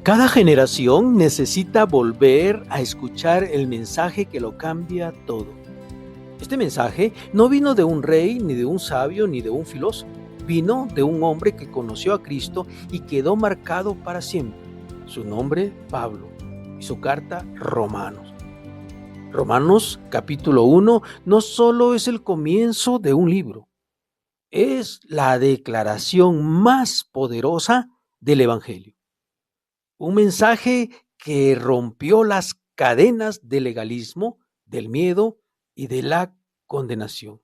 Cada generación necesita volver a escuchar el mensaje que lo cambia todo. Este mensaje no vino de un rey, ni de un sabio, ni de un filósofo. Vino de un hombre que conoció a Cristo y quedó marcado para siempre. Su nombre, Pablo, y su carta, Romanos. Romanos capítulo 1 no solo es el comienzo de un libro, es la declaración más poderosa del Evangelio. Un mensaje que rompió las cadenas del legalismo, del miedo y de la condenación.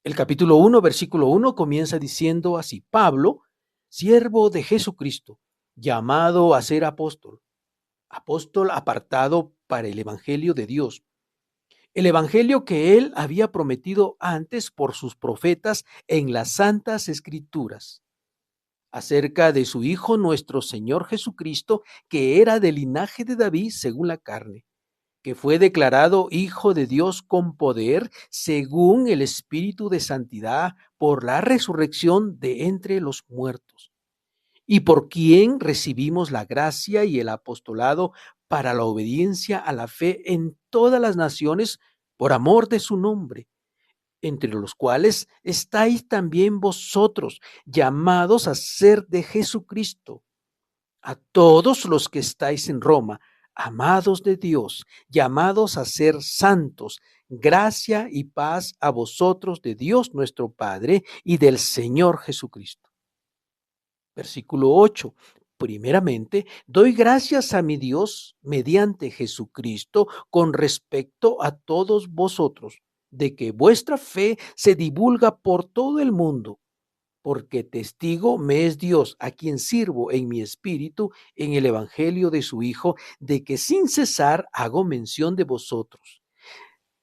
El capítulo 1, versículo 1 comienza diciendo así: Pablo, siervo de Jesucristo, llamado a ser apóstol apartado para el evangelio de Dios. El evangelio que él había prometido antes por sus profetas en las santas escrituras, acerca de su Hijo nuestro Señor Jesucristo, que era del linaje de David según la carne, que fue declarado Hijo de Dios con poder, según el Espíritu de Santidad, por la resurrección de entre los muertos, y por quien recibimos la gracia y el apostolado para la obediencia a la fe en todas las naciones, por amor de su nombre, entre los cuales estáis también vosotros, llamados a ser de Jesucristo. A todos los que estáis en Roma, amados de Dios, llamados a ser santos, gracia y paz a vosotros de Dios nuestro Padre y del Señor Jesucristo. Versículo 8. Primeramente, doy gracias a mi Dios mediante Jesucristo con respecto a todos vosotros, de que vuestra fe se divulga por todo el mundo, porque testigo me es Dios, a quien sirvo en mi espíritu en el evangelio de su Hijo, de que sin cesar hago mención de vosotros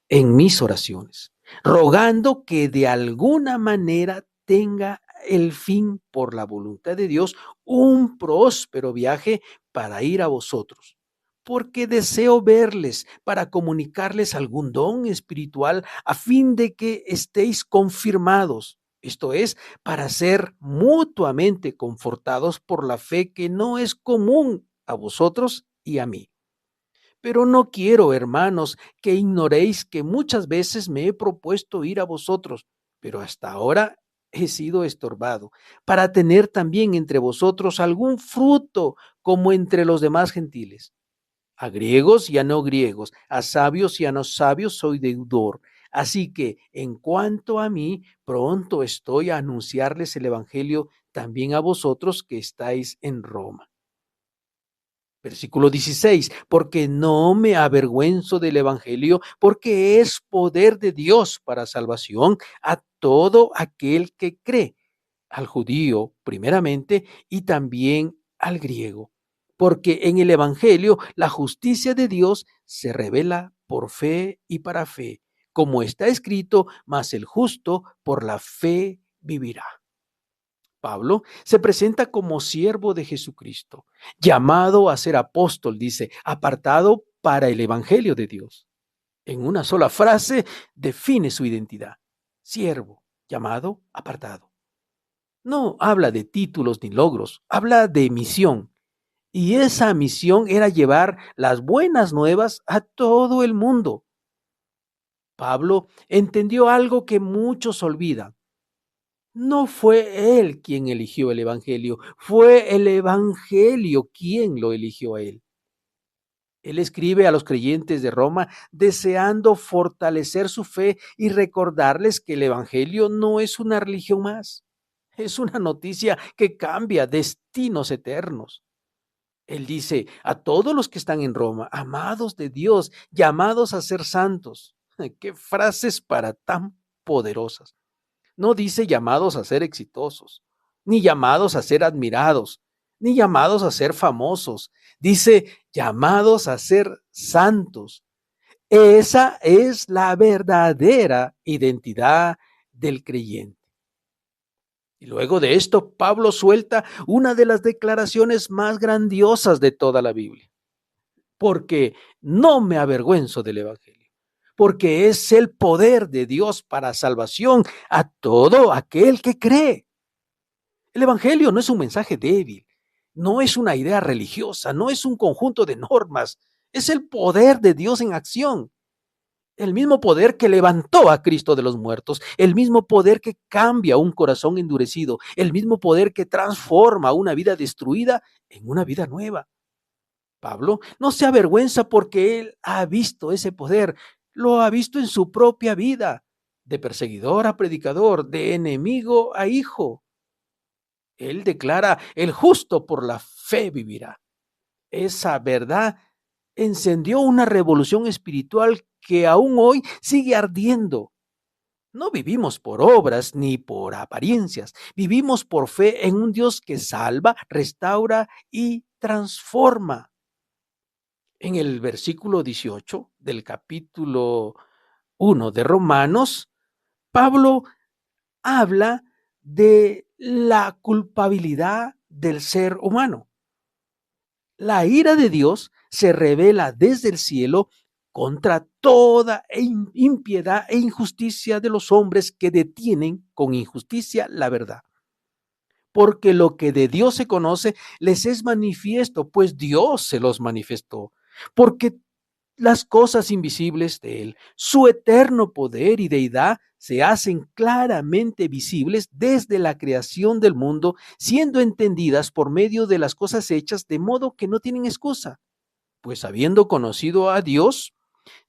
en mis oraciones, rogando que de alguna manera tenga el fin por la voluntad de Dios un próspero viaje para ir a vosotros, porque deseo verles para comunicarles algún don espiritual a fin de que estéis confirmados, esto es, para ser mutuamente confortados por la fe que no es común a vosotros y a mí. Pero no quiero, hermanos, que ignoréis que muchas veces me he propuesto ir a vosotros, pero hasta ahora he sido estorbado, para tener también entre vosotros algún fruto como entre los demás gentiles. A griegos y a no griegos, a sabios y a no sabios soy deudor. Así que, en cuanto a mí, pronto estoy a anunciarles el evangelio también a vosotros que estáis en Roma. Versículo 16, porque no me avergüenzo del evangelio, porque es poder de Dios para salvación a todo aquel que cree, al judío primeramente y también al griego, porque en el evangelio la justicia de Dios se revela por fe y para fe, como está escrito: mas el justo por la fe vivirá. Pablo se presenta como siervo de Jesucristo, llamado a ser apóstol, dice, apartado para el evangelio de Dios. En una sola frase define su identidad: siervo, llamado, apartado. No habla de títulos ni logros, habla de misión. Y esa misión era llevar las buenas nuevas a todo el mundo. Pablo entendió algo que muchos olvidan. No fue él quien eligió el evangelio, fue el evangelio quien lo eligió a él. Él escribe a los creyentes de Roma deseando fortalecer su fe y recordarles que el evangelio no es una religión más, es una noticia que cambia destinos eternos. Él dice a todos los que están en Roma, amados de Dios, llamados a ser santos. Qué frases para tan poderosas. No dice llamados a ser exitosos, ni llamados a ser admirados, ni llamados a ser famosos. Dice llamados a ser santos. Esa es la verdadera identidad del creyente. Y luego de esto, Pablo suelta una de las declaraciones más grandiosas de toda la Biblia. Porque no me avergüenzo del evangelio, porque es el poder de Dios para salvación a todo aquel que cree. El evangelio no es un mensaje débil, No es una idea religiosa, no es un conjunto de normas, es el poder de Dios en acción. El mismo poder que levantó a Cristo de los muertos, el mismo poder que cambia un corazón endurecido, el mismo poder que transforma una vida destruida en una vida nueva. Pablo no se avergüenza porque él ha visto ese poder, lo ha visto en su propia vida, de perseguidor a predicador, de enemigo a hijo. Él declara, el justo por la fe vivirá. Esa verdad encendió una revolución espiritual que aún hoy sigue ardiendo. No vivimos por obras ni por apariencias, vivimos por fe en un Dios que salva, restaura y transforma. En el versículo 18 del capítulo 1 de Romanos, Pablo habla de la culpabilidad del ser humano. La ira de Dios se revela desde el cielo contra toda impiedad e injusticia de los hombres que detienen con injusticia la verdad. Porque lo que de Dios se conoce les es manifiesto, pues Dios se los manifestó. Porque las cosas invisibles de Él, su eterno poder y deidad, se hacen claramente visibles desde la creación del mundo, siendo entendidas por medio de las cosas hechas, de modo que no tienen excusa. Pues habiendo conocido a Dios,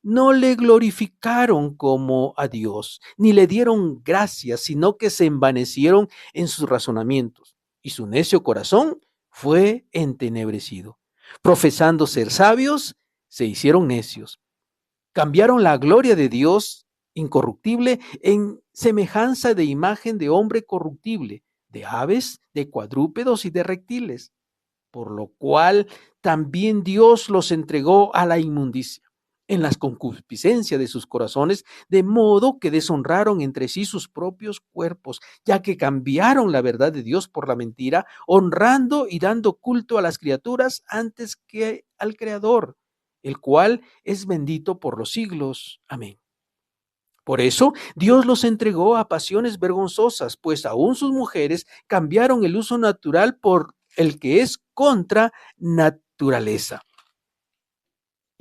no le glorificaron como a Dios, ni le dieron gracias, sino que se envanecieron en sus razonamientos, y su necio corazón fue entenebrecido. Profesando ser sabios, se hicieron necios. Cambiaron la gloria de Dios incorruptible en semejanza de imagen de hombre corruptible, de aves, de cuadrúpedos y de reptiles, por lo cual también Dios los entregó a la inmundicia en las concupiscencias de sus corazones, de modo que deshonraron entre sí sus propios cuerpos, ya que cambiaron la verdad de Dios por la mentira, honrando y dando culto a las criaturas antes que al Creador, el cual es bendito por los siglos. Amén. Por eso Dios los entregó a pasiones vergonzosas, pues aún sus mujeres cambiaron el uso natural por el que es contra naturaleza.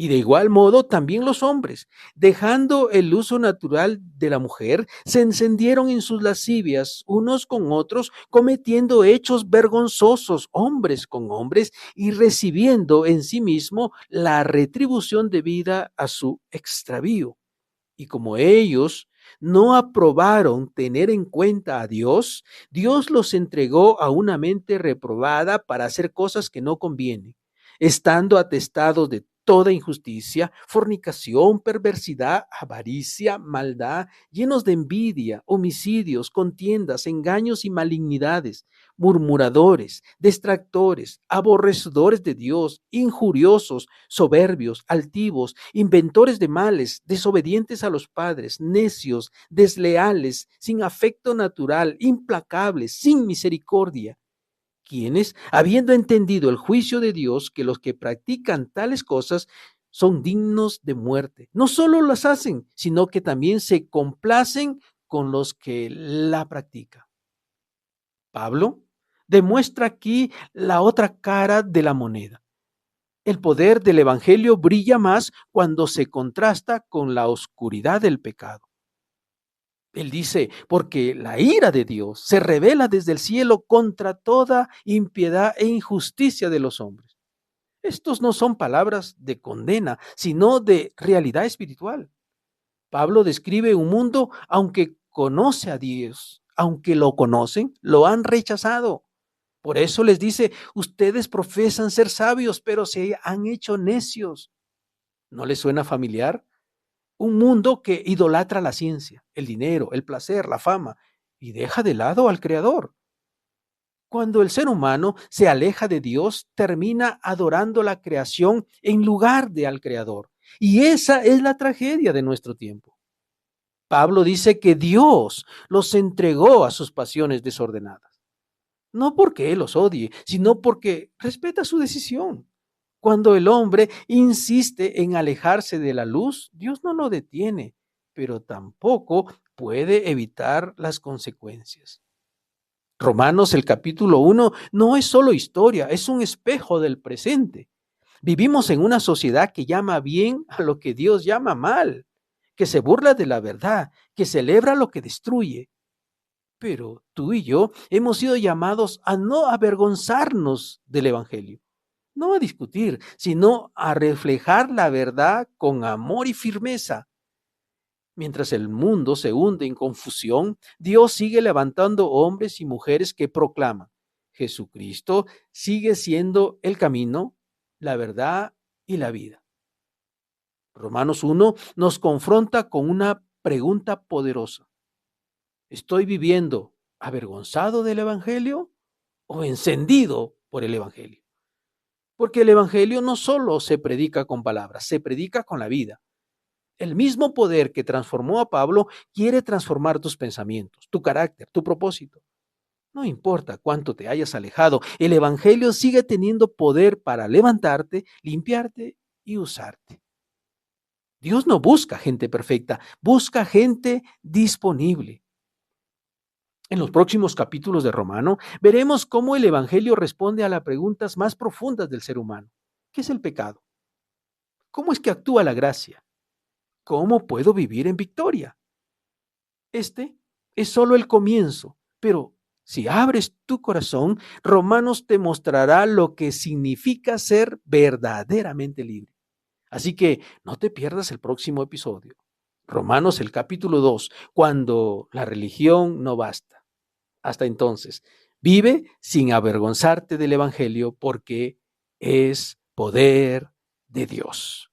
Y de igual modo también los hombres, dejando el uso natural de la mujer, se encendieron en sus lascivias unos con otros, cometiendo hechos vergonzosos hombres con hombres y recibiendo en sí mismo la retribución debida a su extravío. Y como ellos no aprobaron tener en cuenta a Dios, Dios los entregó a una mente reprobada para hacer cosas que no convienen, estando atestados de toda injusticia, fornicación, perversidad, avaricia, maldad, llenos de envidia, homicidios, contiendas, engaños y malignidades, murmuradores, distractores, aborrecedores de Dios, injuriosos, soberbios, altivos, inventores de males, desobedientes a los padres, necios, desleales, sin afecto natural, implacables, sin misericordia, quienes, habiendo entendido el juicio de Dios, que los que practican tales cosas son dignos de muerte, no solo las hacen, sino que también se complacen con los que la practican. Pablo demuestra aquí la otra cara de la moneda. El poder del Evangelio brilla más cuando se contrasta con la oscuridad del pecado. Él dice, porque la ira de Dios se revela desde el cielo contra toda impiedad e injusticia de los hombres. Estos no son palabras de condena, sino de realidad espiritual. Pablo describe un mundo, aunque conoce a Dios, aunque lo conocen, lo han rechazado. Por eso les dice, ustedes profesan ser sabios, pero se han hecho necios. ¿No les suena familiar? Un mundo que idolatra la ciencia, el dinero, el placer, la fama, y deja de lado al Creador. Cuando el ser humano se aleja de Dios, termina adorando la creación en lugar de al Creador. Y esa es la tragedia de nuestro tiempo. Pablo dice que Dios los entregó a sus pasiones desordenadas. No porque Él los odie, sino porque respeta su decisión. Cuando el hombre insiste en alejarse de la luz, Dios no lo detiene, pero tampoco puede evitar las consecuencias. Romanos, el capítulo 1, no es solo historia, es un espejo del presente. Vivimos en una sociedad que llama bien a lo que Dios llama mal, que se burla de la verdad, que celebra lo que destruye. Pero tú y yo hemos sido llamados a no avergonzarnos del Evangelio, no a discutir, sino a reflejar la verdad con amor y firmeza. Mientras el mundo se hunde en confusión, Dios sigue levantando hombres y mujeres que proclaman: Jesucristo sigue siendo el camino, la verdad y la vida. Romanos 1 nos confronta con una pregunta poderosa. ¿Estoy viviendo avergonzado del Evangelio o encendido por el Evangelio? Porque el Evangelio no solo se predica con palabras, se predica con la vida. El mismo poder que transformó a Pablo quiere transformar tus pensamientos, tu carácter, tu propósito. No importa cuánto te hayas alejado, el Evangelio sigue teniendo poder para levantarte, limpiarte y usarte. Dios no busca gente perfecta, busca gente disponible. En los próximos capítulos de Romano veremos cómo el Evangelio responde a las preguntas más profundas del ser humano. ¿Qué es el pecado? ¿Cómo es que actúa la gracia? ¿Cómo puedo vivir en victoria? Este es solo el comienzo, pero si abres tu corazón, Romanos te mostrará lo que significa ser verdaderamente libre. Así que no te pierdas el próximo episodio. Romanos, el capítulo 2, cuando la religión no basta. Hasta entonces, vive sin avergonzarte del Evangelio porque es poder de Dios.